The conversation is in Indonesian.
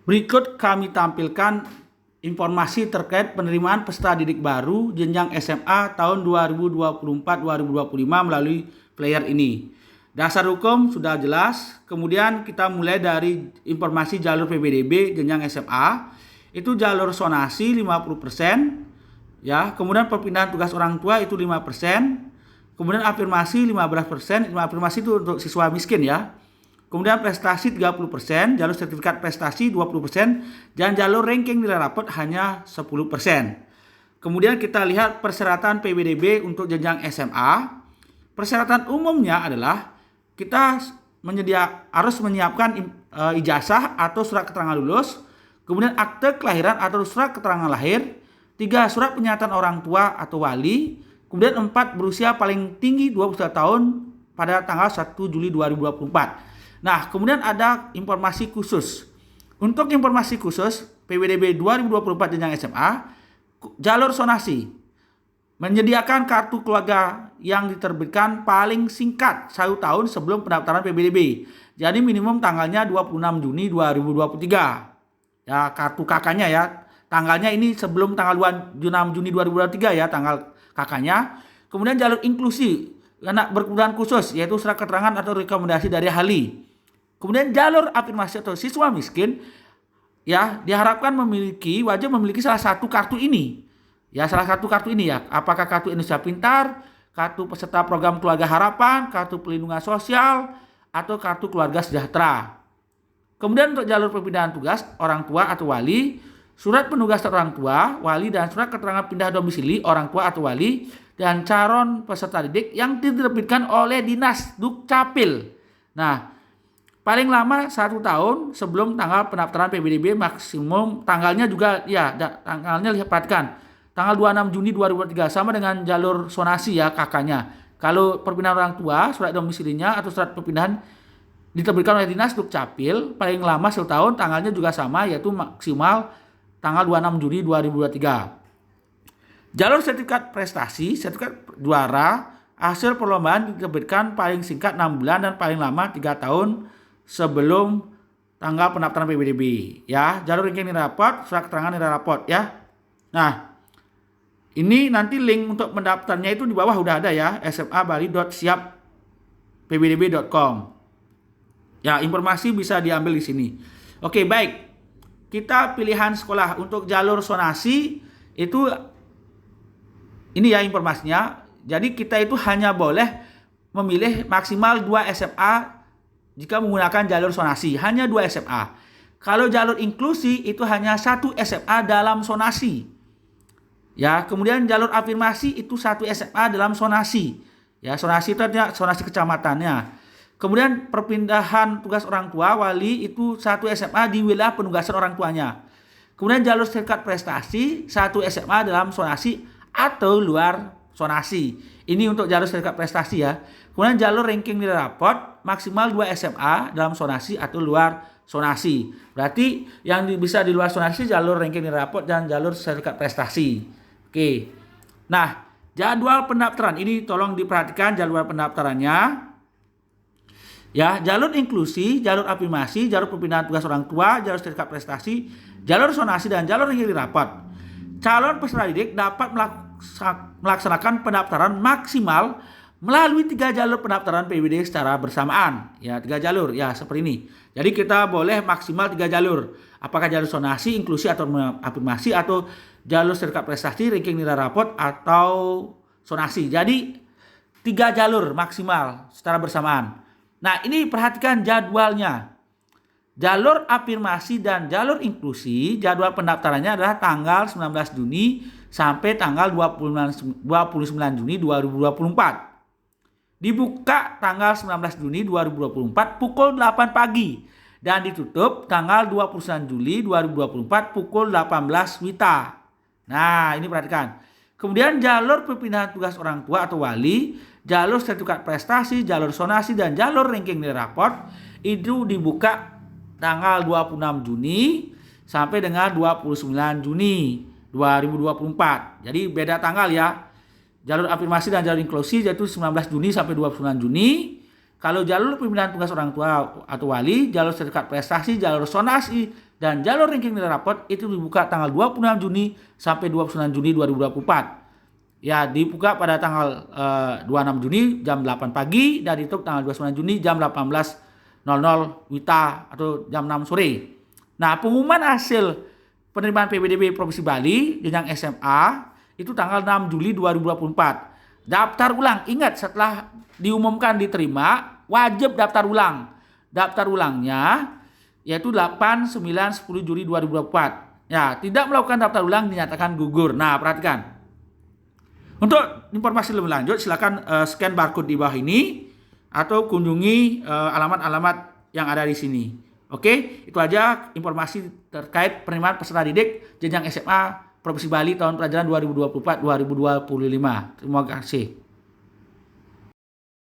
Berikut kami tampilkan informasi terkait penerimaan peserta didik baru jenjang SMA tahun 2024-2025 melalui player ini. Dasar hukum sudah jelas, kemudian kita mulai dari informasi jalur PBDB jenjang SMA, itu jalur sonasi 50%, ya, kemudian perpindahan tugas orang tua itu 5%, kemudian afirmasi 15%, afirmasi itu untuk siswa miskin ya. Kemudian prestasi 30%, jalur sertifikat prestasi 20%, dan jalur ranking nilai rapot hanya 10%. Kemudian kita lihat persyaratan PBDB untuk jenjang SMA. Persyaratan umumnya adalah kita harus menyiapkan ijazah atau surat keterangan lulus, kemudian akte kelahiran atau surat keterangan lahir, 3 surat pernyataan orang tua atau wali, kemudian 4 berusia paling tinggi 21 tahun pada tanggal 1 Juli 2024. Nah, kemudian ada informasi khusus. Untuk informasi khusus PBDB 2024 jenjang SMA, jalur sonasi menyediakan kartu keluarga yang diterbitkan paling singkat 1 tahun sebelum pendaftaran PBDB. Jadi minimum tanggalnya 26 Juni 2023. Ya, kartu kakaknya ya. Tanggalnya ini sebelum tanggal 26 Juni 2023 ya, tanggal kakaknya. Kemudian jalur inklusi anak berkebutuhan khusus, yaitu surat keterangan atau rekomendasi dari ahli. Kemudian jalur afirmasi atau siswa miskin, ya, diharapkan wajib memiliki salah satu kartu ini. Ya, salah satu kartu ini ya. Apakah kartu Indonesia Pintar, kartu peserta program Keluarga Harapan, kartu pelindungan sosial, atau kartu keluarga sejahtera. Kemudian untuk jalur perpindahan tugas orang tua atau wali, surat penugasan orang tua, wali, dan surat keterangan pindah domisili orang tua atau wali, dan calon peserta didik yang diterbitkan oleh Dinas Dukcapil. Nah, paling lama 1 tahun sebelum tanggal pendaftaran PBDB, maksimum tanggalnya juga ya, tanggalnya lihat perhatikan. Tanggal 26 Juni 2023 sama dengan jalur sonasi ya kakaknya. Kalau perpindahan orang tua, surat domisilinya atau surat perpindahan diterbitkan oleh Dinas Dukcapil, paling lama 1 tahun, tanggalnya juga sama, yaitu maksimal tanggal 26 Juni 2023. Jalur sertifikat prestasi, sertifikat juara, hasil perlombaan diterbitkan paling singkat 6 bulan dan paling lama 3 tahun sebelum tanggal pendaftaran PBDB ya. Jalur ranking nilai rapot, surat keterangan nilai rapot ya. Nah, ini nanti link untuk mendaftarnya itu di bawah udah ada ya, sma.bali.siappbdb.com. Ya, informasi bisa diambil di sini. Oke, baik. Kita pilihan sekolah untuk jalur sonasi itu ini ya informasinya. Jadi kita itu hanya boleh memilih maksimal 2 SMA jika menggunakan jalur sonasi, hanya 2 SMA. Kalau jalur inklusi itu hanya 1 SMA dalam sonasi. Ya, kemudian jalur afirmasi itu 1 SMA dalam sonasi. Ya, sonasi itu artinya sonasi kecamatannya. Kemudian perpindahan tugas orang tua wali itu 1 SMA di wilayah penugasan orang tuanya. Kemudian jalur sertifikat prestasi 1 SMA dalam sonasi atau luar sonasi. Ini untuk jalur sertifikat prestasi ya. Kemudian jalur ranking nilai rapot maksimal 2 SMA dalam sonasi atau luar sonasi. Berarti yang bisa di luar sonasi jalur ranking nilai rapot dan jalur sertifikat prestasi. Oke. Nah, jadwal pendaftaran ini tolong diperhatikan jadwal pendaftarannya. Ya, jalur inklusi, jalur afirmasi, jalur perpindahan tugas orang tua, jalur sertifikat prestasi, jalur sonasi, dan jalur ranking nilai rapot. Calon peserta didik dapat melaksanakan pendaftaran maksimal melalui 3 jalur pendaftaran PBD secara bersamaan. Ya, 3 jalur ya seperti ini. Jadi kita boleh maksimal 3 jalur. Apakah jalur sonasi, inklusi, atau afirmasi, atau jalur sertifikat prestasi, ranking nilai rapot, atau sonasi. Jadi 3 jalur maksimal secara bersamaan. Nah, ini perhatikan jadwalnya. Jalur afirmasi dan jalur inklusi, jadwal pendaftarannya adalah tanggal 19 Juni sampai tanggal 29 Juni 2024. Dibuka tanggal 19 Juni 2024 pukul 8 pagi dan ditutup tanggal 29 Juli 2024 pukul 18 WITA. Nah, ini perhatikan. Kemudian jalur perpindahan tugas orang tua atau wali, jalur sertifikat prestasi, jalur sonasi, dan jalur ranking nilai raport itu dibuka tanggal 26 Juni sampai dengan 29 Juni 2024. Jadi beda tanggal ya. Jalur afirmasi dan jalur inklusi yaitu 19 Juni sampai 29 Juni. Kalau jalur pembinaan tugas orang tua atau wali, jalur sertifikat prestasi, jalur sonasi, dan jalur ranking nilai rapot itu dibuka tanggal 26 Juni sampai 29 Juni 2024. Ya, dibuka pada tanggal 26 Juni jam 8 pagi dan ditutup tanggal 29 Juni jam 18.00 WITA atau jam 6 sore. Nah, pengumuman hasil penerimaan PPDB Provinsi Bali jenjang SMA itu tanggal 6 Juli 2024. Daftar ulang, ingat setelah diumumkan diterima, wajib daftar ulang. Daftar ulangnya yaitu 8, 9, 10 Juli 2024. Ya, tidak melakukan daftar ulang dinyatakan gugur. Nah, perhatikan. Untuk informasi lebih lanjut, silakan scan barcode di bawah ini atau kunjungi alamat-alamat yang ada di sini. Oke, itu aja informasi terkait penerimaan peserta didik jenjang SMA Provinsi Bali tahun pelajaran 2024-2025. Terima kasih.